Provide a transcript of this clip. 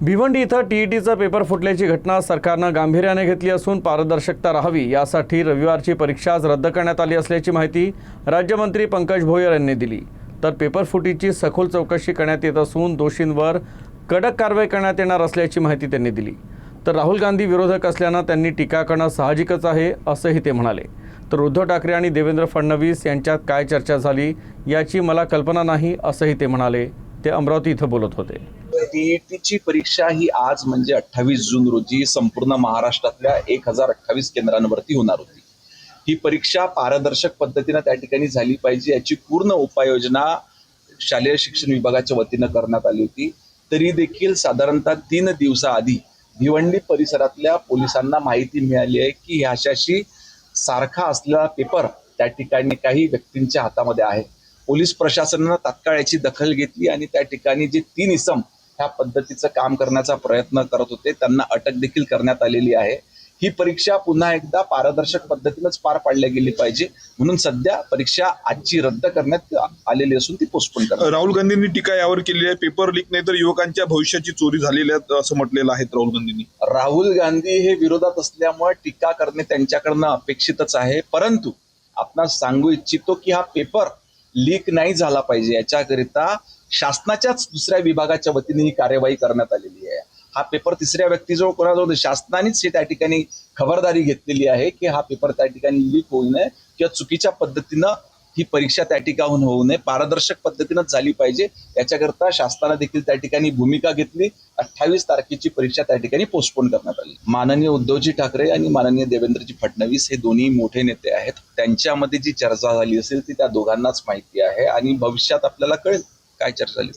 भिवंडी इथं टीईटीचा पेपर फुटल्याची घटना सरकारनं गांभीर्याने घेतली असून पारदर्शकता राहावी यासाठी रविवारची परीक्षा आज रद्द करण्यात आली असल्याची माहिती राज्यमंत्री पंकज भोयर यांनी दिली। तर पेपर फुटीची सखोल चौकशी करण्यात येत असून दोषींवर कडक कारवाई करण्यात येणार असल्याची माहिती त्यांनी दिली। तर राहुल गांधी विरोधक असल्यानं त्यांनी टीका करणं साहजिकच आहे असंही ते म्हणाले। तर उद्धव ठाकरे आणि देवेंद्र फडणवीस यांच्यात काय चर्चा झाली याची मला कल्पना नाही असंही ते म्हणाले। ते अमरावती इथं बोलत होते। टीईटीची परीक्षा ही आज म्हणजे 28 जून रोजी संपूर्ण महाराष्ट्रातल्या 1028 केंद्रांवरती होणार होती। ही परीक्षा पारदर्शक पद्धतीने त्या ठिकाणी झाली पाहिजे याची पूर्ण उपाययोजना शालेय शिक्षण विभागाच्या वतीने करण्यात आली होती। तरी देखील साधारणतः 3 दिवसाआधी भिवंडी परिसरातल्या पोलिसांना माहिती मिळाली आहे की ह्याच्याशी सारखा असलेला पेपर त्या ठिकाणी काही व्यक्तींच्या हातामध्ये आहे। पोलीस प्रशासनाने तात्काळ याची दखल घेतली आणि त्या ठिकाणी जे 3 इसम ह्या पद्धतीचं काम करण्याचा प्रयत्न करत होते त्यांना अटक देखील करण्यात आलेली आहे। ही परीक्षा पुन्हा एकदा पारदर्शक पद्धतीनेच पार पाडली गेली पाहिजे म्हणून सध्या परीक्षा आजची रद्द करण्यात आलेली असून ती पोस्टपोन करण्यात। राहुल गांधींनी टीका यावर केली आहे। पेपर लीक नाही तर युवकांच्या भविष्याची चोरी झालेली आहे असं म्हटलेलं आहे राहुल गांधींनी। राहुल गांधी हे विरोधात असल्यामुळे टीका करणे त्यांच्याकडनं अपेक्षितच आहे, परंतु आपण सांगू इच्छितो की हा पेपर लीक नाही झाला पाहिजे याच्याकरिता शासनाच्याच दुसऱ्या विभागाच्या वतीने ही कार्यवाही करण्यात आलेली आहे। हा पेपर तिसऱ्या व्यक्तीजवळ कोणाजवळ शासनानेच त्या ठिकाणी खबरदारी घेतलेली आहे की हा पेपर त्या ठिकाणी लीक होऊ नये किंवा चुकीच्या पद्धतीनं ही परीक्षा त्या ठिकाणी होऊ नये, पारदर्शक पद्धतीनंच झाली पाहिजे याच्याकरता शासनाने देखील त्या ठिकाणी भूमिका घेतली। 28 तारखेची परीक्षा त्या ठिकाणी पोस्टपोन करण्यात आली। माननीय उद्धवजी ठाकरे आणि माननीय देवेंद्रजी फडणवीस हे दोन्ही मोठे नेते आहेत, त्यांच्यामध्ये जी चर्चा झाली असेल ती त्या दोघांनाच माहिती आहे आणि भविष्यात आपल्याला कळेल काय चर्चा झाली।